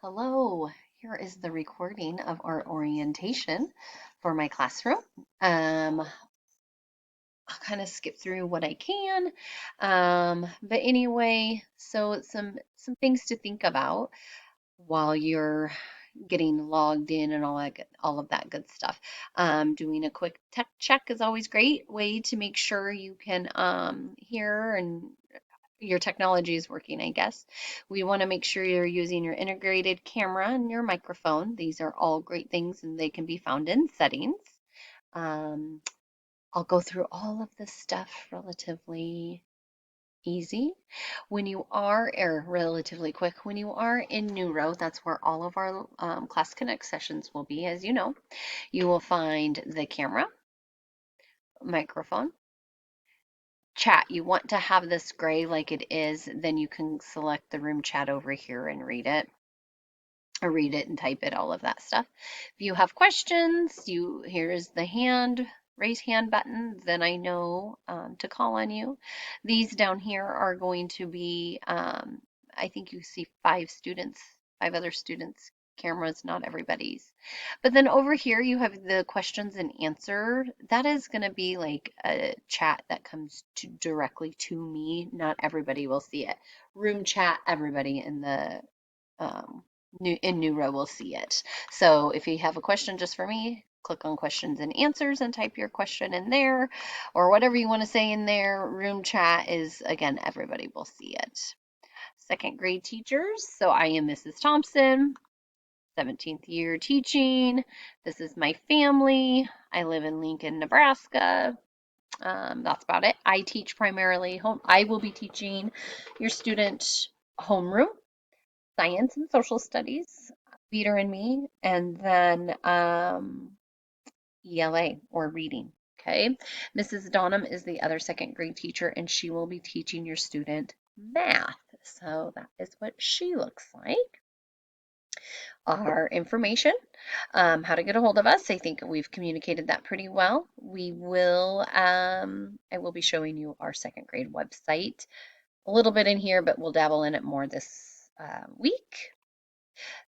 Hello, here is the recording of our orientation for my classroom. I'll kind of skip through what I can. But anyway, so some things to think about while you're getting logged in and all of that good stuff. Doing a quick tech check is always great way to make sure you can hear and your technology is working, I guess. We want to make sure you're using your integrated camera and your microphone. These are all great things and they can be found in settings. Um, I'll go through all of this stuff relatively easy. When you are, or relatively quick, when you are in Neuro, that's where all of our Class Connect sessions will be, as you know. You will find the camera, microphone, chat. You want to have this gray like it is, then you can select the room chat over here and read it. Or read it and type it, all of that stuff. If you have questions, here's the raise hand button, then I know to call on you. These down here are going to be, I think you see five other students' cameras, not everybody's. But then over here you have the questions and answer. That is going to be like a chat that comes directly to me. Not everybody will see it. Room chat, everybody in the um, in Neuro will see it. So if you have a question just for me, click on questions and answers and type your question in there or whatever you want to say in there. Room chat is, again, everybody will see it. Second grade teachers. So I am Mrs. Thompson, 17th year teaching. This is my family. I live in Lincoln, Nebraska. That's about it. I teach primarily home. I will be teaching your student homeroom, science and social studies, Leader in Me, and then ELA or reading. Okay. Mrs. Donham is the other second grade teacher, and she will be teaching your student math. So that is what she looks like. Our information, how to get a hold of us. I think we've communicated that pretty well. I will be showing you our second grade website a little bit in here, but we'll dabble in it more this week.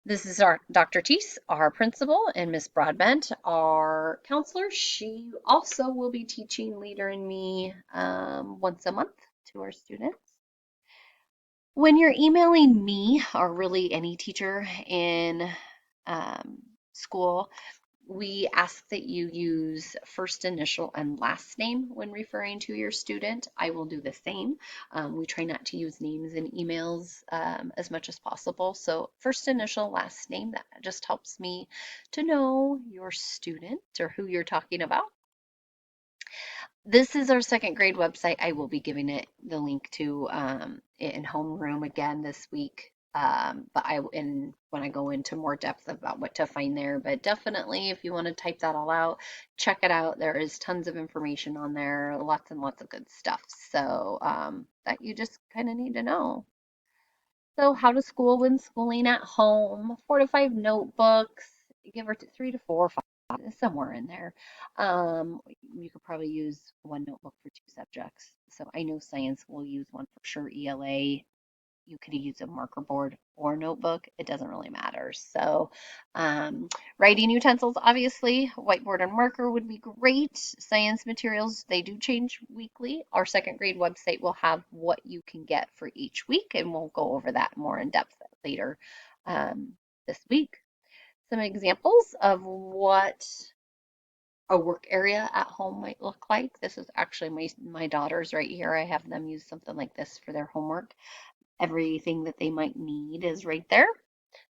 This is our Dr. Teese, our principal, and Miss Broadbent, our counselor. She also will be teaching Leader in Me once a month to our students. When you're emailing me, or really any teacher in school, we ask that you use first initial and last name when referring to your student. I will do the same. We try not to use names in emails as much as possible. So first initial, last name, that just helps me to know your student or who you're talking about. This is our second grade website. I will be giving it the link to in homeroom again this week. When I go into more depth about what to find there, but definitely if you want to type that all out, check it out. There is tons of information on there, lots and lots of good stuff. So that you just kind of need to know. So how to school when schooling at home, 4 to 5 notebooks, give her 3 to 4 or 5, somewhere in there. You could probably use one notebook for 2 subjects. So I know science will use one for sure. ELA, you could use a marker board or notebook. It doesn't really matter. So writing utensils, obviously, whiteboard and marker would be great. Science materials, they do change weekly. Our second grade website will have what you can get for each week, and we'll go over that more in depth later this week. Some examples of what a work area at home might look like. This is actually my daughters right here. I have them use something like this for their homework. Everything that they might need is right there.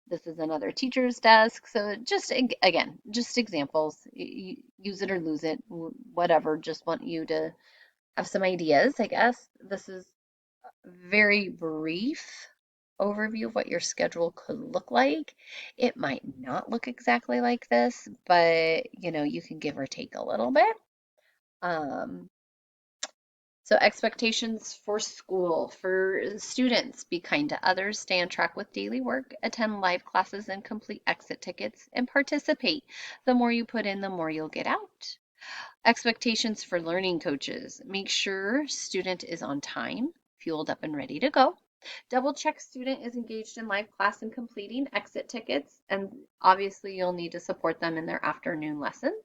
This is another teacher's desk. So just, again, just examples. Use it or lose it, whatever. Just want you to have some ideas, I guess. This is a very brief overview of what your schedule could look like. It might not look exactly like this, but you can give or take a little bit. So expectations for school, for students, be kind to others, stay on track with daily work, attend live classes and complete exit tickets, and participate. The more you put in, the more you'll get out. Expectations for learning coaches, make sure student is on time, fueled up and ready to go. Double check student is engaged in live class and completing exit tickets, and obviously you'll need to support them in their afternoon lessons.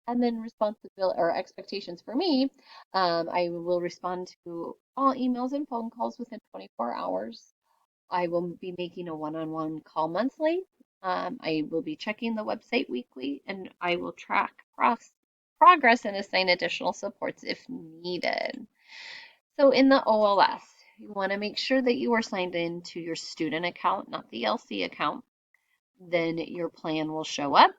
And then responsibility or expectations for me, I will respond to all emails and phone calls within 24 hours. I will be making a one-on-one call monthly. I will be checking the website weekly, and I will track progress and assign additional supports if needed. So in the OLS, you want to make sure that you are signed in to your student account, not the LC account. Then your plan will show up.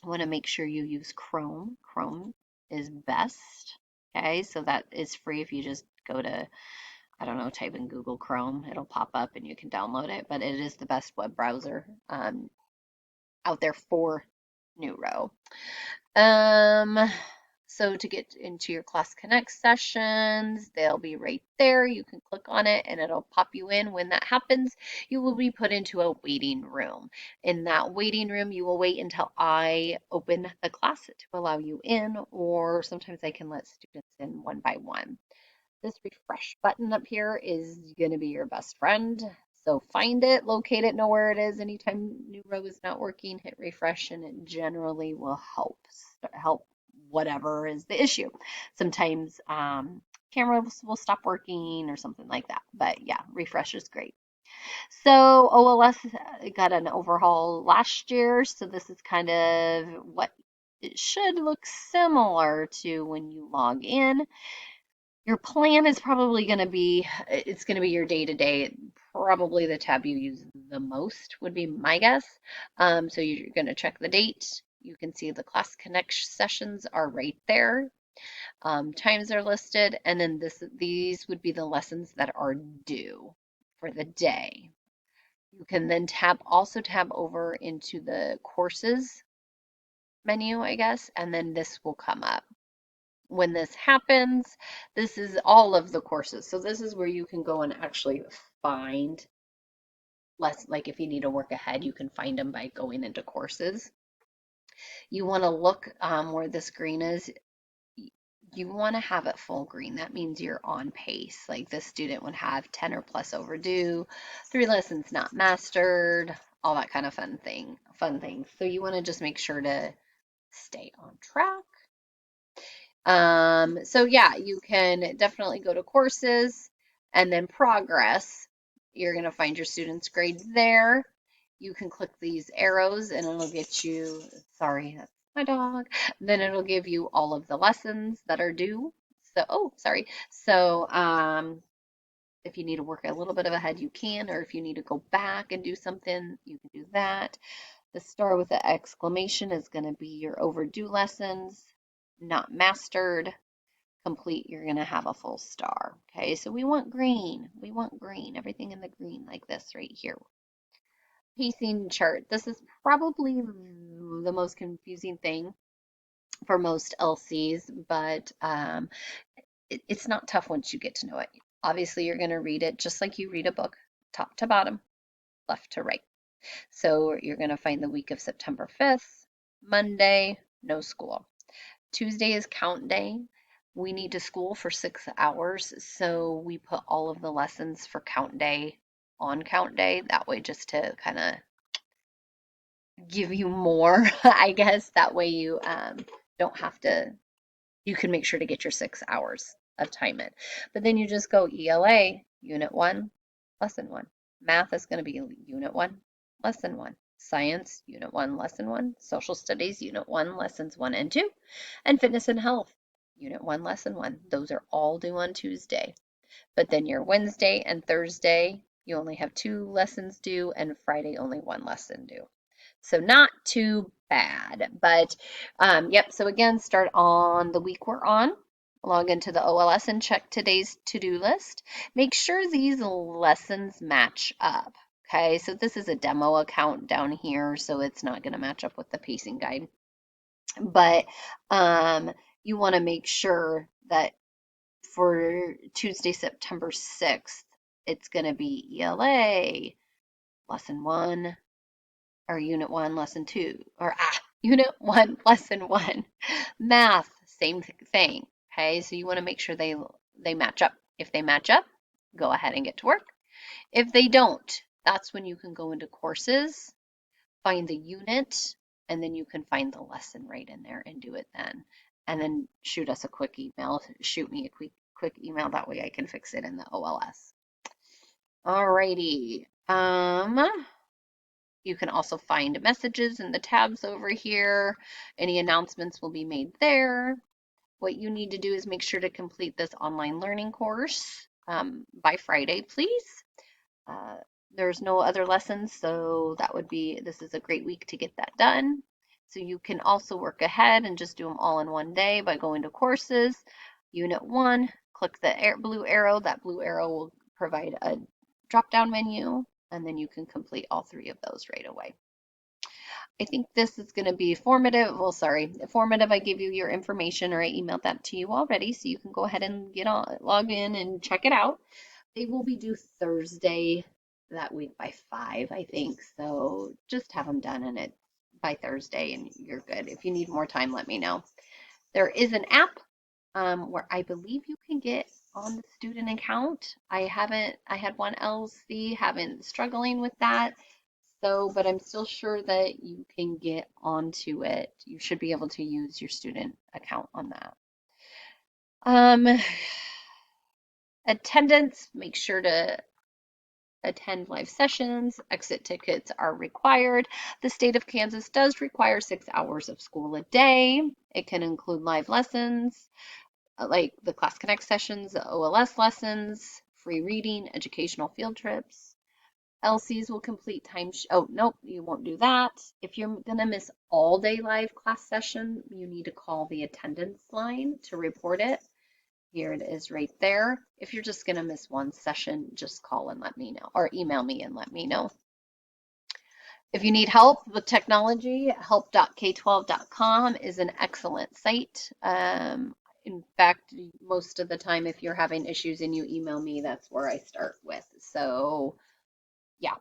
I want to make sure you use Chrome. Chrome is best. Okay, so that is free if you just go to, I don't know, type in Google Chrome. It'll pop up and you can download it, but it is the best web browser out there for Neuro. Um, so to get into your Class Connect sessions, they'll be right there. You can click on it and it'll pop you in. When that happens, you will be put into a waiting room. In that waiting room, you will wait until I open the class to allow you in, or sometimes I can let students in one by one. This refresh button up here is going to be your best friend. So find it, locate it, know where it is. Anytime Neuro is not working, hit refresh and it generally will help whatever is the issue. Sometimes cameras will stop working or something like that. But yeah, refresh is great. So OLS got an overhaul last year. So this is kind of what it should look similar to when you log in. Your plan is probably going to be, it's going to be your day to day. Probably the tab you use the most would be my guess. So you're going to check the date. You can see the Class Connect sessions are right there. Times are listed, and then these would be the lessons that are due for the day. You can then also tab over into the courses menu, I guess, and then this will come up. When this happens, this is all of the courses. So this is where you can go and actually find like if you need to work ahead, you can find them by going into courses. You want to look where this green is. You want to have it full green. That means you're on pace. Like this student would have 10 or plus overdue, 3 lessons not mastered, all that kind of fun things. So you want to just make sure to stay on track. So yeah, you can definitely go to courses and then progress. You're going to find your students' grades there. You can click these arrows and it'll get you, sorry, that's my dog. Then it'll give you all of the lessons that are due. So, oh, sorry. So, if you need to work a little bit of ahead, you can, or if you need to go back and do something, you can do that. The star with the exclamation is going to be your overdue lessons, not mastered. Complete, you're going to have a full star. Okay, so we want green. We want green, everything in the green like this right here. Pacing chart. This is probably the most confusing thing for most LCs, but it's not tough once you get to know it. Obviously, you're going to read it just like you read a book, top to bottom, left to right. So you're going to find the week of September 5th, Monday, no school. Tuesday is count day. We need to school for 6 hours, so we put all of the lessons for count day on count day. That way, just to kind of give you more, I guess. That way, you don't have to, you can make sure to get your 6 hours of time in. But then you just go ELA, Unit 1, Lesson 1. Math is going to be Unit 1, Lesson 1. Science, Unit 1, Lesson 1. Social Studies, Unit 1, Lessons 1 and 2. And Fitness and Health, Unit 1, Lesson 1. Those are all due on Tuesday. But then your Wednesday and Thursday, you only have 2 lessons due, and Friday only 1 lesson due. So not too bad. But yep, so again, start on the week we're on. Log into the OLS and check today's to-do list. Make sure these lessons match up. Okay, so this is a demo account down here, so it's not going to match up with the pacing guide. But you want to make sure that for Tuesday, September 6th, it's going to be ELA, lesson 1, or Unit 1, Lesson 2, or Unit 1, Lesson 1. Math, same thing. Okay, so you want to make sure they match up. If they match up, go ahead and get to work. If they don't, that's when you can go into courses, find the unit, and then you can find the lesson right in there and do it then. And then shoot us a quick email. Shoot me a quick email. That way I can fix it in the OLS. Alrighty. You can also find messages in the tabs over here. Any announcements will be made there. What you need to do is make sure to complete this online learning course by Friday, please. Uh, there's no other lessons, so this is a great week to get that done. So you can also work ahead and just do them all in one day by going to courses. Unit 1, click the blue arrow. That blue arrow will provide a drop-down menu, and then you can complete all 3 of those right away. I think this is going to be formative. Well, sorry, formative. I gave you your information, or I emailed that to you already, so you can go ahead and log in and check it out. They will be due Thursday that week by 5, I think. So just have them done and it by Thursday, and you're good. If you need more time, let me know. There is an app where I believe you can get on the student account. I had one LC, haven't struggling with that. So, but I'm still sure that you can get onto it. You should be able to use your student account on that. Attendance, make sure to attend live sessions. Exit tickets are required. The state of Kansas does require 6 hours of school a day. It can include live lessons, like the Class Connect sessions, the OLS lessons, free reading, educational field trips. LCs will complete time. Oh, nope, you won't do that. If you're going to miss all day live class session, you need to call the attendance line to report it. Here it is right there. If you're just going to miss one session, just call and let me know, or email me and let me know. If you need help with technology, help.k12.com is an excellent site. In fact, most of the time, if you're having issues and you email me, that's where I start with. So, yeah,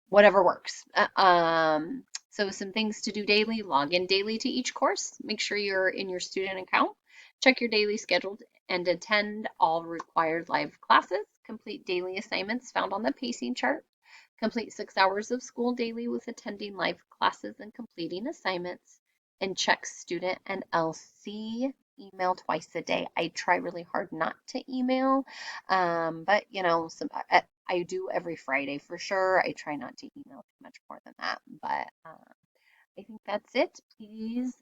whatever works. So some things to do daily: log in daily to each course, make sure you're in your student account, check your daily schedule, and attend all required live classes, complete daily assignments found on the pacing chart, complete 6 hours of school daily with attending live classes and completing assignments, and check student and LC email twice a day. I try really hard not to email, but I do every Friday for sure. I try not to email too much more than that, but I think that's it. Please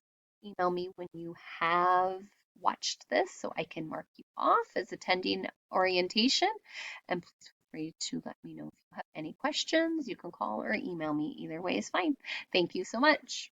email me when you have watched this so I can mark you off as attending orientation. And please feel free to let me know if you have any questions. You can call or email me. Either way is fine. Thank you so much.